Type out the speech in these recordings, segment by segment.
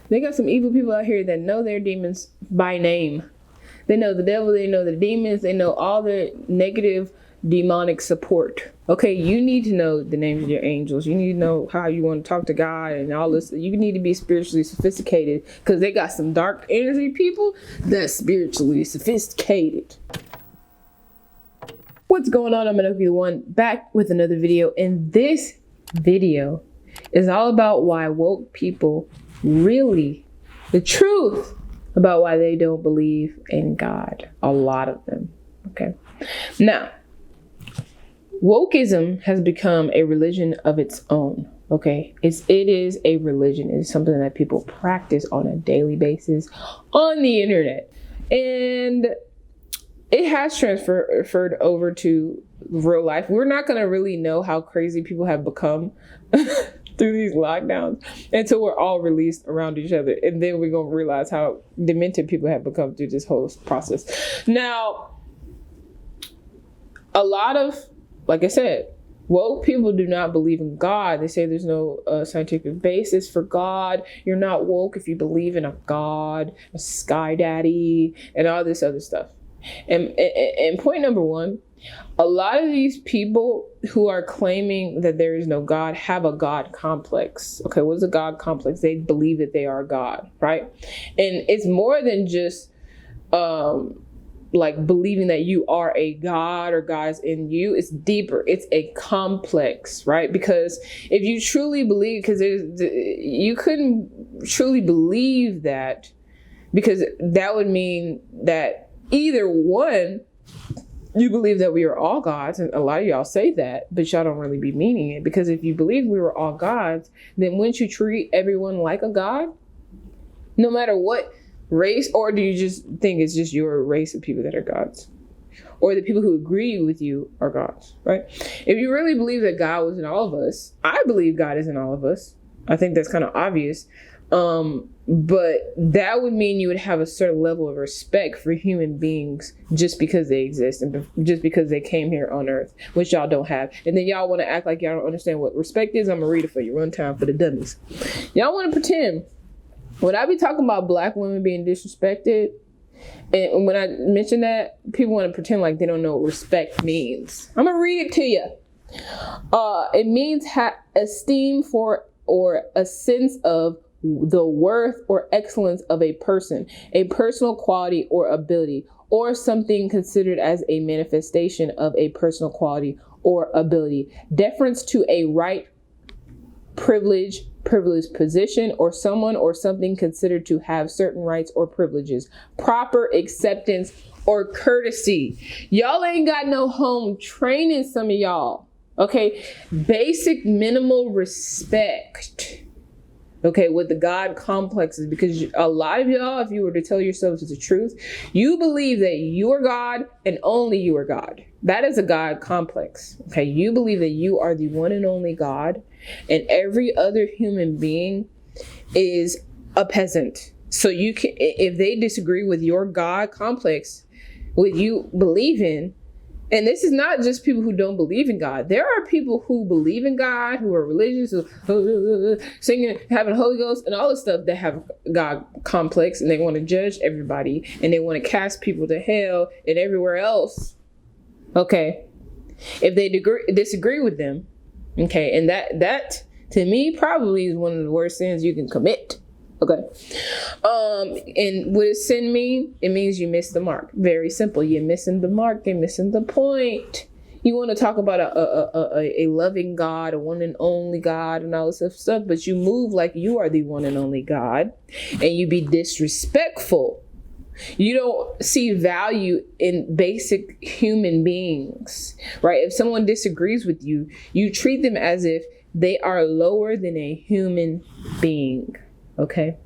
They got some evil people out here that know their demons by name. They know the devil, they know the demons, they know all the negative demonic support. Okay, you need to know the names of your angels. You need to know how you want to talk to God and all this. You need to be spiritually sophisticated because they got some dark energy people that's spiritually sophisticated. What's going on? I'm AnokhiTheOne, back with another video. And this video is all about why woke people really, the truth about why they don't believe in God. A lot of them. Okay. Now, wokeism has become a religion of its own. Okay. It is a religion. It's something that people practice on a daily basis on the internet. And it has transferred over to real life. We're not going to really know how crazy people have become through these lockdowns until we're all released around each other. And then we're going to realize how demented people have become through this whole process. Now, a lot of, like I said, woke people do not believe in God. They say there's no scientific basis for God. You're not woke if you believe in a God, a sky daddy, and all this other stuff. And point number one, a lot of these people who are claiming that there is no God have a God complex. Okay, what's a God complex? They believe that they are God, right? And it's more than just like believing that you are a God or God's in you. It's deeper. It's a complex, right? Because if you truly believe, because you couldn't truly believe that, because that would mean that either one, you believe that we are all gods, and a lot of y'all say that, but y'all don't really be meaning it. Because if you believe we were all gods, then wouldn't you treat everyone like a god? No matter what race, or do you just think it's just your race of people that are gods? Or the people who agree with you are gods, right? If you really believe that God was in all of us, I believe God is in all of us. I think that's kind of obvious. But that would mean you would have a certain level of respect for human beings just because they exist and just because they came here on earth, which y'all don't have. And then y'all want to act like y'all don't understand what respect is. I'm gonna read it for you. Run time for the dummies. Y'all want to pretend when I be talking about black women being disrespected, and when I mention that, people want to pretend like they don't know what respect means. I'm gonna read it to you. It means esteem for or a sense of the worth or excellence of a person, a personal quality or ability, or something considered as a manifestation of a personal quality or ability. Deference to a right, privileged position, or someone or something considered to have certain rights or privileges. Proper acceptance or courtesy. Y'all ain't got no home training, some of y'all. Okay, basic minimal respect. Okay, with the God complexes, because a lot of y'all, if you were to tell yourselves the truth, you believe that you are God and only you are God. That is a God complex. Okay, you believe that you are the one and only God, and every other human being is a peasant. So you can, if they disagree with your God complex, what you believe in. And this is not just people who don't believe in God. There are people who believe in God, who are religious, who singing, having the Holy Ghost, and all this stuff that have God complex, and they want to judge everybody, and they want to cast people to hell and everywhere else. Okay, if they disagree with them, okay, and that to me probably is one of the worst sins you can commit. Okay. And what does sin mean? It means you miss the mark. Very simple. You're missing the mark. You're missing the point. You want to talk about a loving God, a one and only God, and all this stuff, but you move like you are the one and only God, and you be disrespectful. You don't see value in basic human beings, right? If someone disagrees with you, you treat them as if they are lower than a human being. Okay.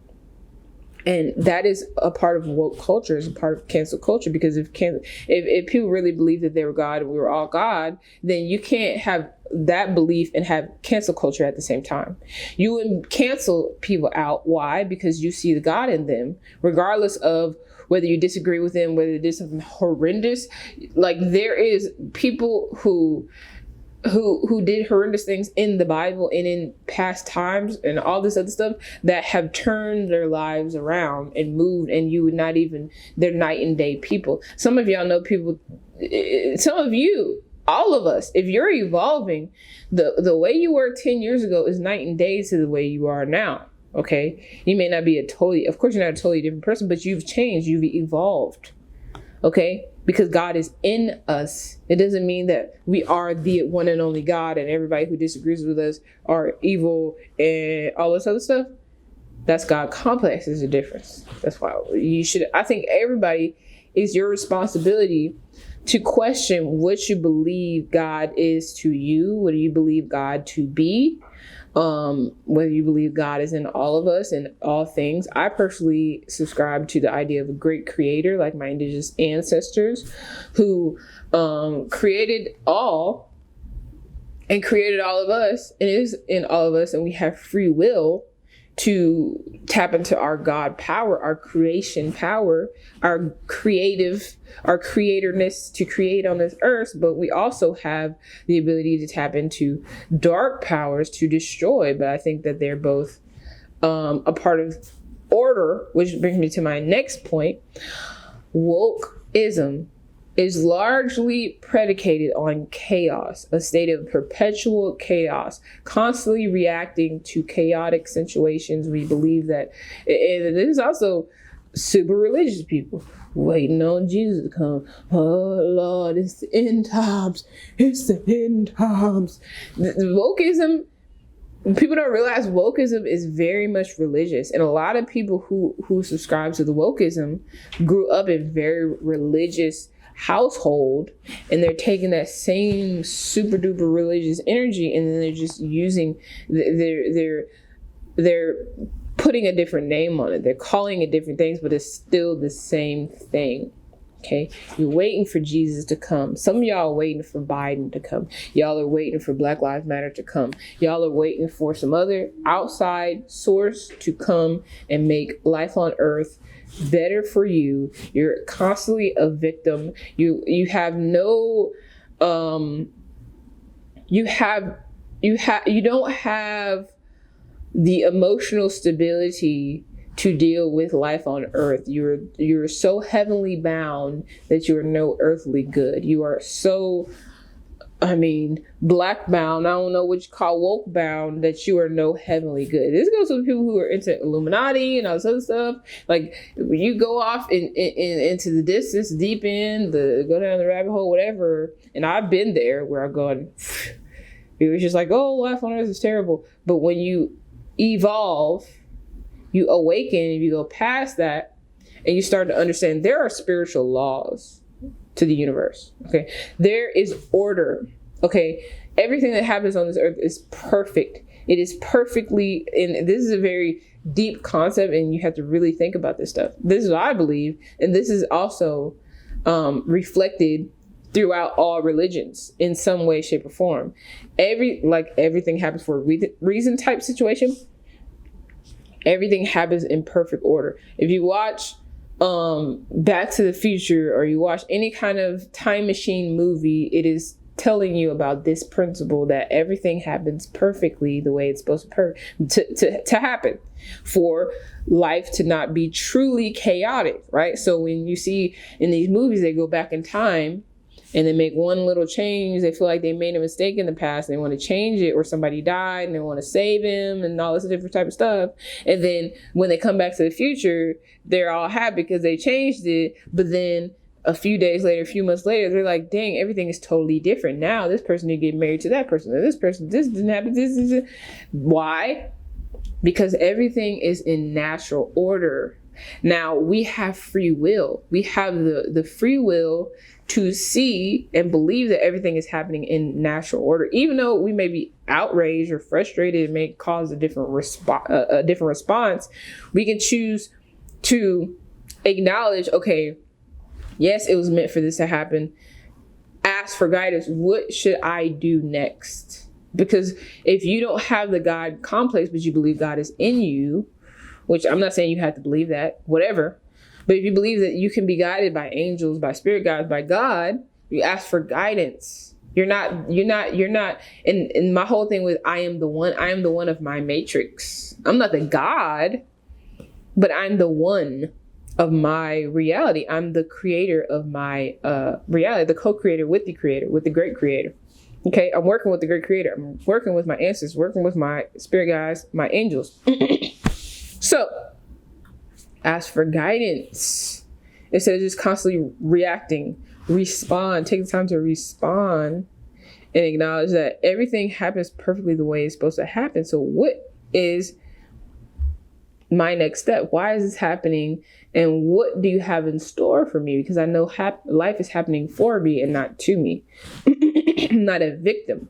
And that is a part of woke culture, is a part of cancel culture, because if people really believe that they were God and we were all God, then you can't have that belief and have cancel culture at the same time. You would cancel people out. Why? Because you see the God in them, regardless of whether you disagree with them, whether they did something horrendous. Like, there is people who who did horrendous things in the Bible and in past times and all this other stuff that have turned their lives around and moved, and you would not even, they're night and day people. Some of y'all know people, some of you, all of us, if you're evolving, the way you were 10 years ago is night and day to the way you are now. Okay. You may not be of course you're not a totally different person, but you've changed, you've evolved. Okay. Because God is in us. It doesn't mean that we are the one and only God and everybody who disagrees with us are evil and all this other stuff. That's God complex is a difference. That's why I think everybody, is your responsibility to question what you believe God is to you. What do you believe God to be? Whether you believe God is in all of us and all things. I personally subscribe to the idea of a great creator, like my indigenous ancestors, who created all and created all of us, and is in all of us, and we have free will to tap into our God power, our creation power, our creatorness to create on this earth. But we also have the ability to tap into dark powers to destroy. But I think that they're both a part of order, which brings me to my next point. Wokeism is largely predicated on chaos, a state of perpetual chaos, constantly reacting to chaotic situations. We believe that, and this is also super religious people waiting on Jesus to come. Oh Lord, it's the end times. It's the end times. The wokeism, people don't realize wokeism is very much religious, and a lot of people who subscribe to the wokeism grew up in very religious household, and they're taking that same super duper religious energy, and then they're just using they're putting a different name on it. They're calling it different things, but it's still the same thing. Okay, you're waiting for Jesus to come. Some of y'all are waiting for Biden to come. Y'all are waiting for Black Lives Matter to come. Y'all are waiting for some other outside source to come and make life on earth better for you. You're constantly a victim. You have no you don't have the emotional stability to deal with life on earth. You're so heavenly bound that you are no earthly good. You are so, black bound. I don't know what you call woke bound, that you are no heavenly good. This goes to the people who are into Illuminati and all this other stuff. Like, you go off into the distance, deep in go down the rabbit hole, whatever. And I've been there where I've gone, it was just like, oh, life on earth is terrible. But when you evolve, you awaken, and you go past that, and you start to understand there are spiritual laws to the universe. Okay, there is order. Okay, everything that happens on this earth is perfect. It is perfectly, and this is a very deep concept, and you have to really think about this stuff. This is what I believe, and this is also reflected throughout all religions in some way, shape, or form. Everything happens for a reason type situation. Everything happens in perfect order. If you watch Back to the Future, or you watch any kind of time machine movie, it is telling you about this principle, that everything happens perfectly the way it's supposed to happen, for life to not be truly chaotic, right? So when you see in these movies, they go back in time and they make one little change. They feel like they made a mistake in the past and they want to change it, or somebody died and they want to save him and all this different type of stuff. And then when they come back to the future, they're all happy because they changed it. But then a few days later, a few months later, they're like, dang, everything is totally different. Now this person didn't get married to that person. Or this person, this didn't happen. This. Why? Because everything is in natural order. Now we have free will. We have the free will to see and believe that everything is happening in natural order. Even though we may be outraged or frustrated, it may cause a different response. We can choose to acknowledge, okay, yes, it was meant for this to happen. Ask for guidance. What should I do next? Because if you don't have the God complex, but you believe God is in you, which I'm not saying you have to believe that, whatever. But if you believe that you can be guided by angels, by spirit guides, by God, you ask for guidance. You're not, and my whole thing with I am the one of my matrix. I'm not the God, but I'm the one of my reality. I'm the creator of my reality, the co-creator with the creator, with the great creator. Okay, I'm working with the great creator. I'm working with my ancestors, working with my spirit guides, my angels. So, ask for guidance instead of just constantly reacting. Respond. Take the time to respond and acknowledge that everything happens perfectly the way it's supposed to happen. So, what is my next step? Why is this happening? And what do you have in store for me? Because I know life is happening for me and not to me. I'm not a victim,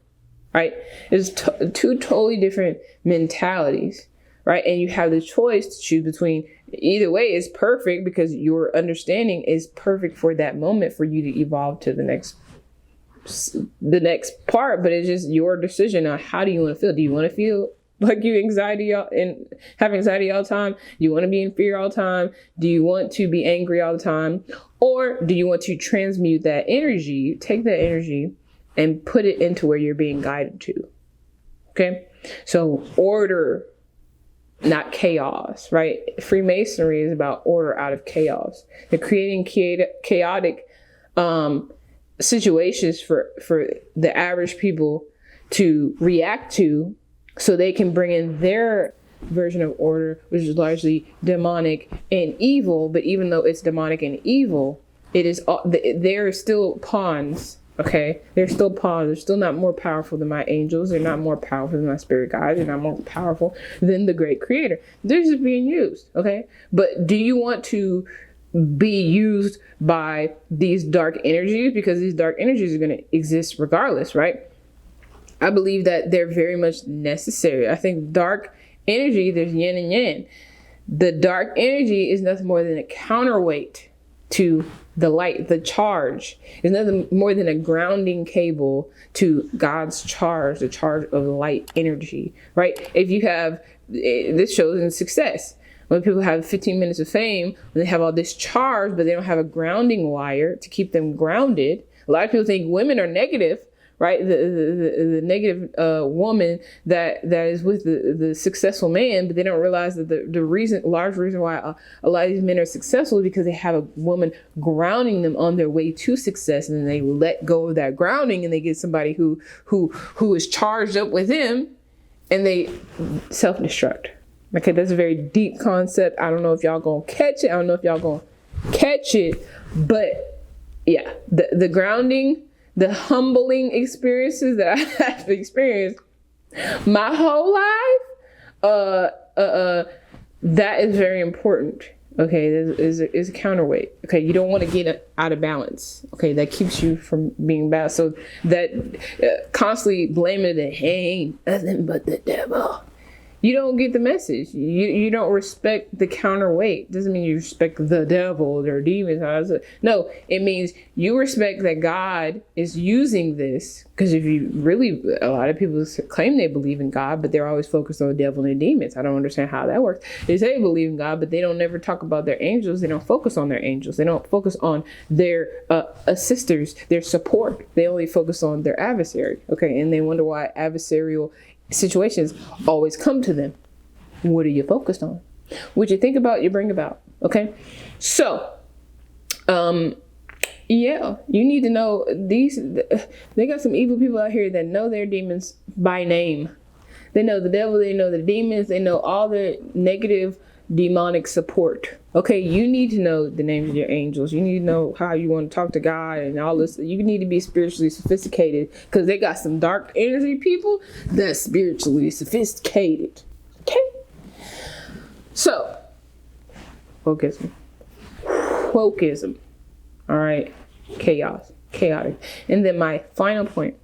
right? It's two totally different mentalities, right? And you have the choice to choose between either way is perfect because your understanding is perfect for that moment for you to evolve to the next part. But it's just your decision on how do you want to feel. Do you want to feel like you have anxiety all the time? Do you want to be in fear all the time? Do you want to be angry all the time? Or do you want to transmute that energy, take that energy and put it into where you're being guided to? Okay. So order, not chaos, right? Freemasonry is about order out of chaos. They're creating chaotic situations for the average people to react to, so they can bring in their version of order, which is largely demonic and evil. But even though it's demonic and evil, they're still pawns. Okay, they're still pawns. They're still not more powerful than my angels. They're not more powerful than my spirit guides. They're not more powerful than the great creator. They're just being used. Okay, but do you want to be used by these dark energies? Because these dark energies are going to exist regardless, right? I believe that they're very much necessary. I think dark energy, there's yin and yang. The dark energy is nothing more than a counterweight to the light, the charge. It's nothing more than a grounding cable to God's charge, the charge of light energy, right? If you have, this shows in success. When people have 15 minutes of fame, when they have all this charge, but they don't have a grounding wire to keep them grounded. A lot of people think women are negative, right? The negative woman that is with the successful man, but they don't realize that the large reason why a lot of these men are successful is because they have a woman grounding them on their way to success, and then they let go of that grounding and they get somebody who is charged up with him, and they self-destruct. Okay, that's a very deep concept. I don't know if y'all gonna catch it. But yeah, the grounding, the humbling experiences that I have experienced my whole life, that is very important. Okay, is a counterweight. Okay, you don't want to get out of balance. Okay, that keeps you from being balanced. So that constantly blaming it, hey, ain't nothing but the devil. You don't get the message. You don't respect the counterweight. Doesn't mean you respect the devil or demons. No, it means you respect that God is using this. Because if you really, a lot of people claim they believe in God, but they're always focused on the devil and demons. I don't understand how that works. They say they believe in God, but they don't never talk about their angels. They don't focus on their angels. They don't focus on their assisters, their support. They only focus on their adversary. Okay, and they wonder why adversarial situations always come to them. What are you focused on? What you think about, you bring about. Okay, so yeah, you need to know they got some evil people out here that know their demons by name. They know the devil, they know the demons, they know all the negative demonic support. Okay, you need to know the names of your angels. You need to know how you want to talk to God and all this. You need to be spiritually sophisticated, because they got some dark energy people that's spiritually sophisticated. Okay, so wokeism. All right, chaotic. And then my final point,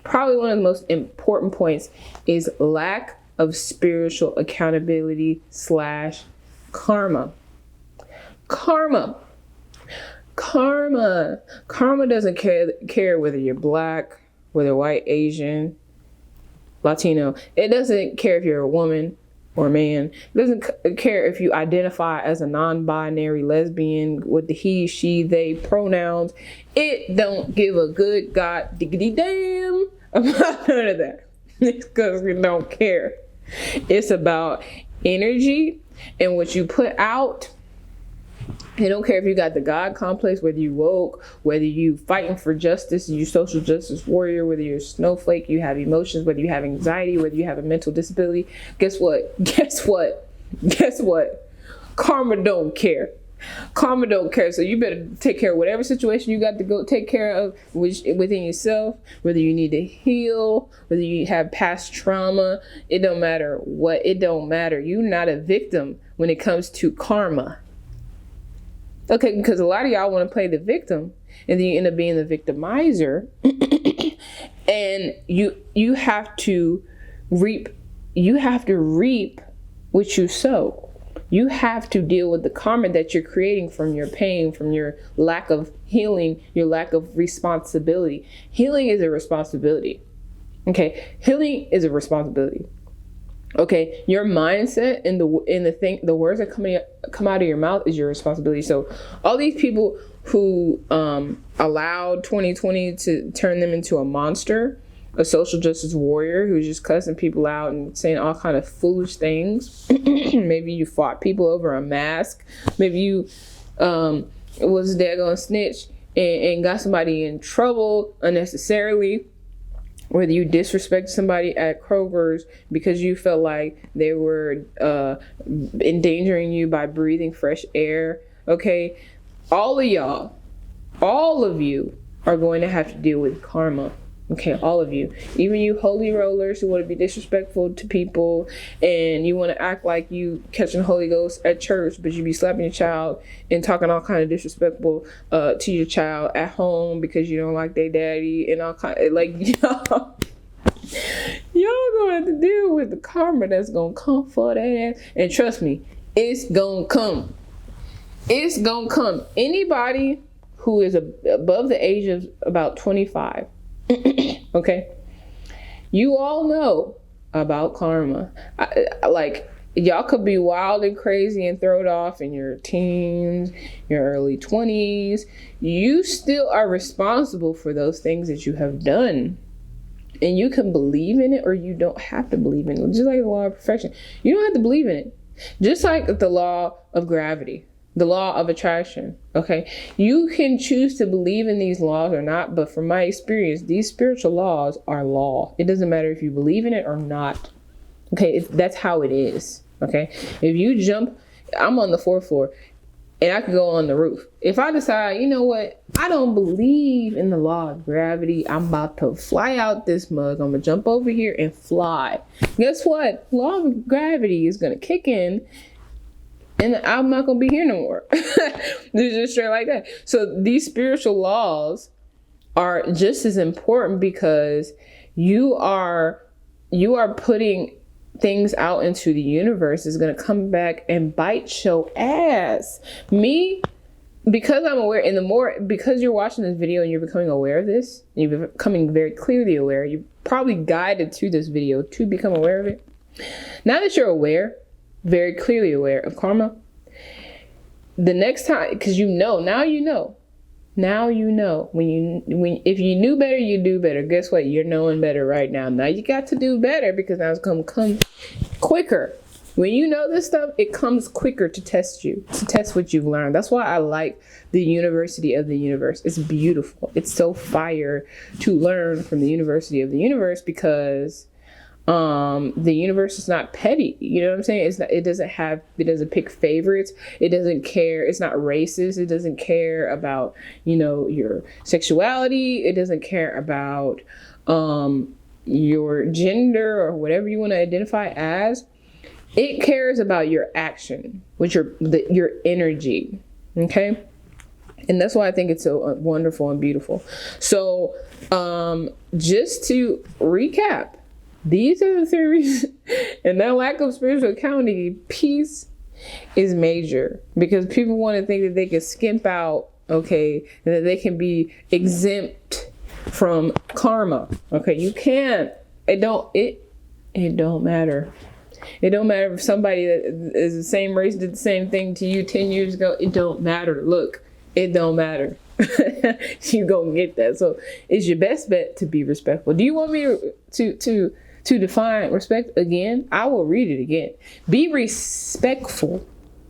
probably one of the most important points, is lack of spiritual accountability / karma. Karma doesn't care whether you're black, whether white, Asian, Latino. It doesn't care if you're a woman, or man. It doesn't care if you identify as a non-binary lesbian with the he, she, they pronouns. It don't give a good god diggity damn about none of that. It's because we don't care. It's about energy and what you put out. They don't care if you got the God complex, whether you woke, whether you fighting for justice, you social justice warrior, whether you're a snowflake, you have emotions, whether you have anxiety, whether you have a mental disability. Guess what? Karma don't care. Karma don't care. So you better take care of whatever situation you got to go take care of within yourself, whether you need to heal, whether you have past trauma. It don't matter what. It don't matter. You're not a victim when it comes to karma. Okay, because a lot of y'all want to play the victim, and then you end up being the victimizer, and you have to reap what you sow. You have to deal with the karma that you're creating from your pain, from your lack of healing, your lack of responsibility. Healing is a responsibility. Okay, healing is a responsibility. Okay, your mindset and the words that come out of your mouth is your responsibility. So all these people who allowed 2020 to turn them into a monster, a social justice warrior who's just cussing people out and saying all kind of foolish things. Maybe you fought people over a mask. Maybe you was a daggone snitch and got somebody in trouble unnecessarily. Whether you disrespected somebody at Kroger's because you felt like they were endangering you by breathing fresh air. Okay, all of you are going to have to deal with karma. Okay, all of you, even you holy rollers who want to be disrespectful to people and you want to act like you catching the Holy Ghost at church, but you be slapping your child and talking all kind of disrespectful to your child at home because you don't like their daddy and all kind of, like, y'all gonna have to deal with the karma that's gonna come for that ass. And trust me, it's gonna come. It's gonna come. Anybody who is above the age of about 25, okay, you all know about karma. Like, y'all could be wild and crazy and thrown off in your teens, your early 20s. You still are responsible for those things that you have done. And you can believe in it or you don't have to believe in it. Just like the law of perfection. You don't have to believe in it. Just like the law of gravity, the law of attraction. Okay, you can choose to believe in these laws or not, but from my experience, these spiritual laws are law. It doesn't matter if you believe in it or not. Okay, that's how it is. Okay, if you jump, I'm on the 4th floor and I can go on the roof. If I decide, you know what, I don't believe in the law of gravity, I'm about to fly out this mug, I'm gonna jump over here and fly. Guess what? Law of gravity is gonna kick in and I'm not gonna be here no more. It's just straight like that. So these spiritual laws are just as important because you are putting things out into the universe is going to come back and bite your ass. Me, because I'm aware, and because you're watching this video and you're becoming aware of this, and you're becoming very clearly aware, you're probably guided to this video to become aware of it. Now that you're aware, very clearly aware of karma, the next time, because now you know. If you knew better, you do better. Guess what? You're knowing better right now. Now you got to do better because now it's going to come quicker. When you know this stuff, it comes quicker to test you, to test what you've learned. That's why I like the University of the Universe. It's beautiful. It's so fire to learn from the University of the Universe because the universe is not petty. You know what I'm saying? It doesn't pick favorites. It doesn't care. It's not racist. It doesn't care about, your sexuality. It doesn't care about, your gender or whatever you want to identify as. It cares about your action, which your energy. Okay. And that's why I think it's so wonderful and beautiful. So, just to recap, these are the theories, and that lack of spiritual accounting piece is major because people want to think that they can skimp out, okay, and that they can be exempt from karma. Okay, you can't. It don't matter. It don't matter if somebody that is the same race did the same thing to you 10 years ago. It don't matter. Look, it don't matter. You gonna get that. So it's your best bet to be respectful. Do you want me to define respect again? I will read it again. Be respectful.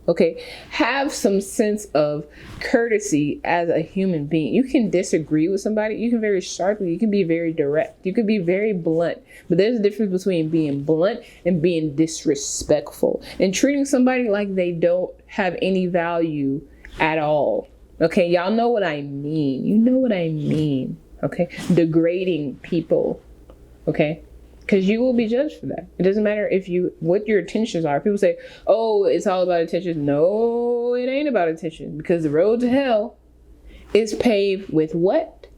Okay, have some sense of courtesy as a human being. You can disagree with somebody. You can very sharply. You can be very direct. You can be very blunt. But there's a difference between being blunt and being disrespectful and treating somebody like they don't have any value at all. Okay, y'all know what I mean. You know what I mean. Okay, degrading people. Okay. Because you will be judged for that. It doesn't matter what your intentions are. People say, oh, it's all about attention. No, it ain't about attention. Because the road to hell is paved with what?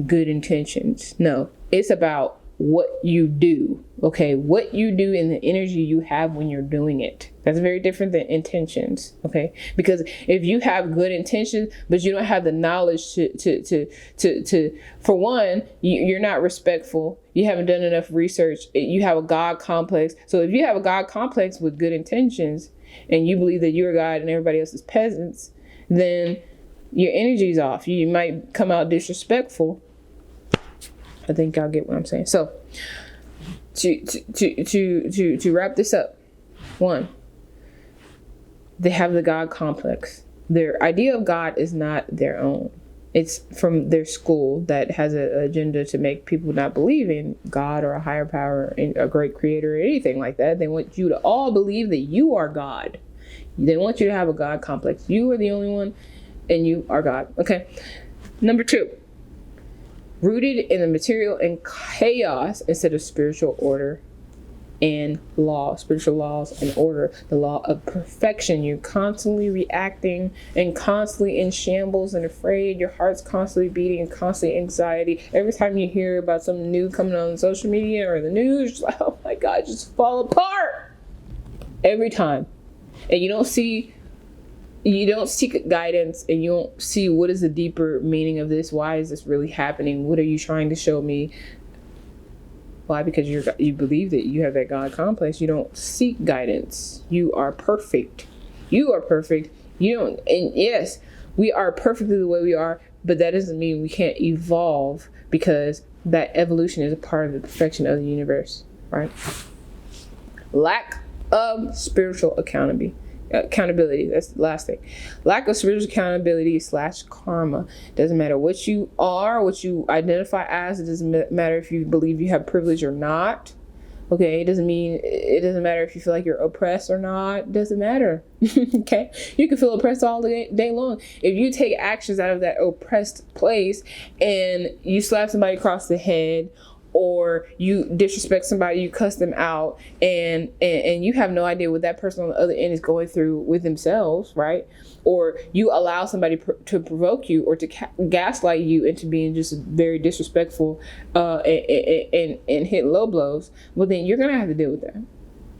Good intentions. No, it's about what you do. Okay, what you do and the energy you have when you're doing it. That's very different than intentions. Okay, because if you have good intentions, but you don't have the knowledge to for one, you're not respectful. You haven't done enough research. You have a God complex. So if you have a God complex with good intentions and you believe that you're God and everybody else is peasants, then your energy's off. You might come out disrespectful. I think y'all get what I'm saying. So to wrap this up, one, they have the God complex. Their idea of God is not their own. It's from their school that has an agenda to make people not believe in God or a higher power, in a great creator or anything like that. They want you to all believe that you are God. They want you to have a God complex. You are the only one and you are God. Okay. Number 2. Rooted in the material and chaos instead of spiritual order and law, spiritual laws and order, the law of perfection. You're constantly reacting and constantly in shambles and afraid. Your heart's constantly beating and constantly anxiety. Every time you hear about something new coming on social media or the news, you're like, oh my God, just fall apart. Every time. And you don't seek guidance, and you don't see what is the deeper meaning of this. Why is this really happening? What are you trying to show me? Why? Because you believe that you have that God complex. You don't seek guidance. You are perfect. You are perfect. You don't. And yes, we are perfectly the way we are, but that doesn't mean we can't evolve, because that evolution is a part of the perfection of the universe, right? Lack of spiritual accountability. That's the last thing. Lack of spiritual accountability / karma. Doesn't matter what you are, what you identify as. It doesn't matter if you believe you have privilege or not. Okay, it doesn't matter if you feel like you're oppressed or not. It doesn't matter. Okay, you can feel oppressed all day long. If you take actions out of that oppressed place and you slap somebody across the head, or you disrespect somebody, you cuss them out, and you have no idea what that person on the other end is going through with themselves, right? Or you allow somebody to provoke you or to gaslight you into being just very disrespectful and hit low blows, well, then you're going to have to deal with that.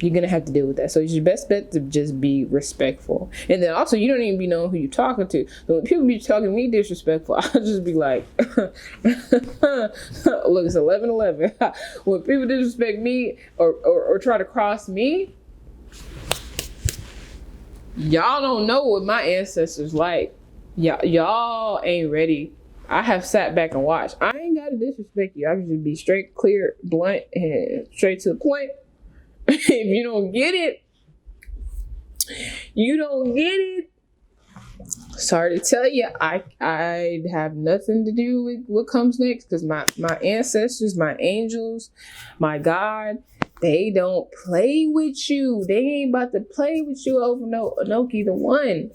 You're going to have to deal with that. So it's your best bet to just be respectful. And then also, you don't even be knowing who you're talking to. So when people be talking to me disrespectful, I'll just be like, look, it's 11:11. When people disrespect me or try to cross me, y'all don't know what my ancestors like. Y'all ain't ready. I have sat back and watched. I ain't got to disrespect you. I can just be straight, clear, blunt, and straight to the point. If you don't get it, you don't get it. Sorry to tell you, I have nothing to do with what comes next, because my ancestors, my angels, my God, they don't play with you. They ain't about to play with you over no Anokhi_the_One.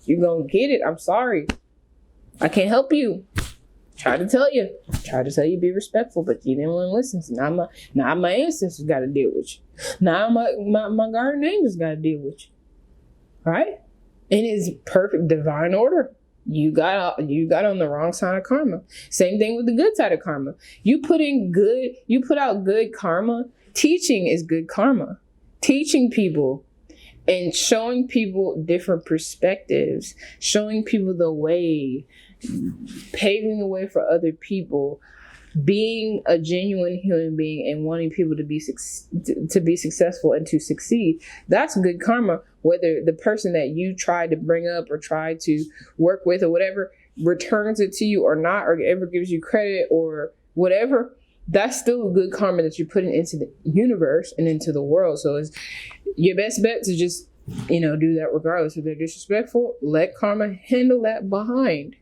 You gonna get it. I'm sorry. I can't help you. Try to tell you, be respectful, but you didn't want to listen. So now my ancestors got to deal with you. Now my guardian angels got to deal with you. Right? And it's perfect divine order. You got on the wrong side of karma. Same thing with the good side of karma. You put out good karma. Teaching is good karma. Teaching people and showing people different perspectives, showing people the way, paving the way for other people. being a genuine human being and wanting people to be successful and to succeed, that's good karma. Whether the person that you tried to bring up or tried to work with or whatever returns it to you or not, or ever gives you credit or whatever, that's still good karma that you're putting into the universe and into the world. So it's your best bet to just, do that regardless. If they're disrespectful, let karma handle that behind.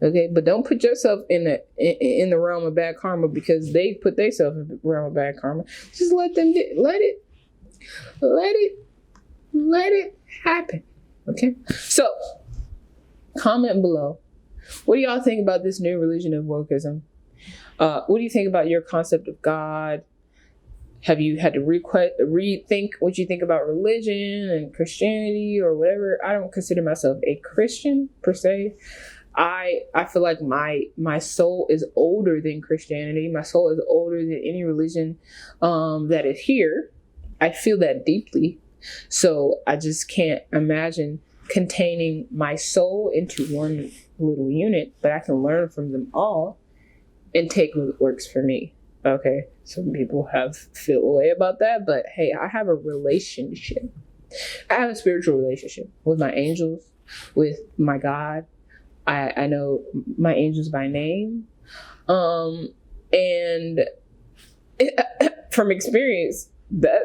Okay, but don't put yourself in the realm of bad karma because they put themselves in the realm of bad karma. Just let it happen. Okay, so comment below. What do y'all think about this new religion of wokeism? What do you think about your concept of God? Have you had to rethink what you think about religion and Christianity or whatever? I don't consider myself a Christian per se. I feel like my soul is older than Christianity. My soul is older than any religion that is here. I feel that deeply. So I just can't imagine containing my soul into one little unit, but I can learn from them all and take what works for me. Okay, some people feel a way about that, but hey, I have a relationship. I have a spiritual relationship with my angels, with my God. I know my angels by name. And from experience, that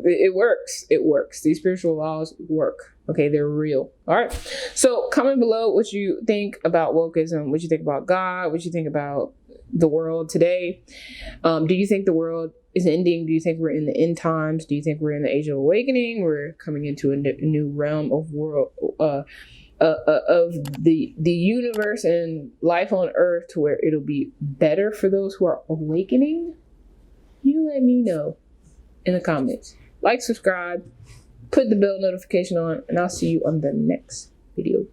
it works. It works. These spiritual laws work. Okay, they're real. All right. So comment below what you think about wokeism, what you think about God, what you think about the world today. Do you think the world is ending? Do you think we're in the end times? Do you think we're in the age of awakening? We're coming into a new realm of world of the universe and life on earth to where it'll be better for those who are awakening? You let me know in the comments. Like, subscribe, put the bell notification on, and I'll see you on the next video.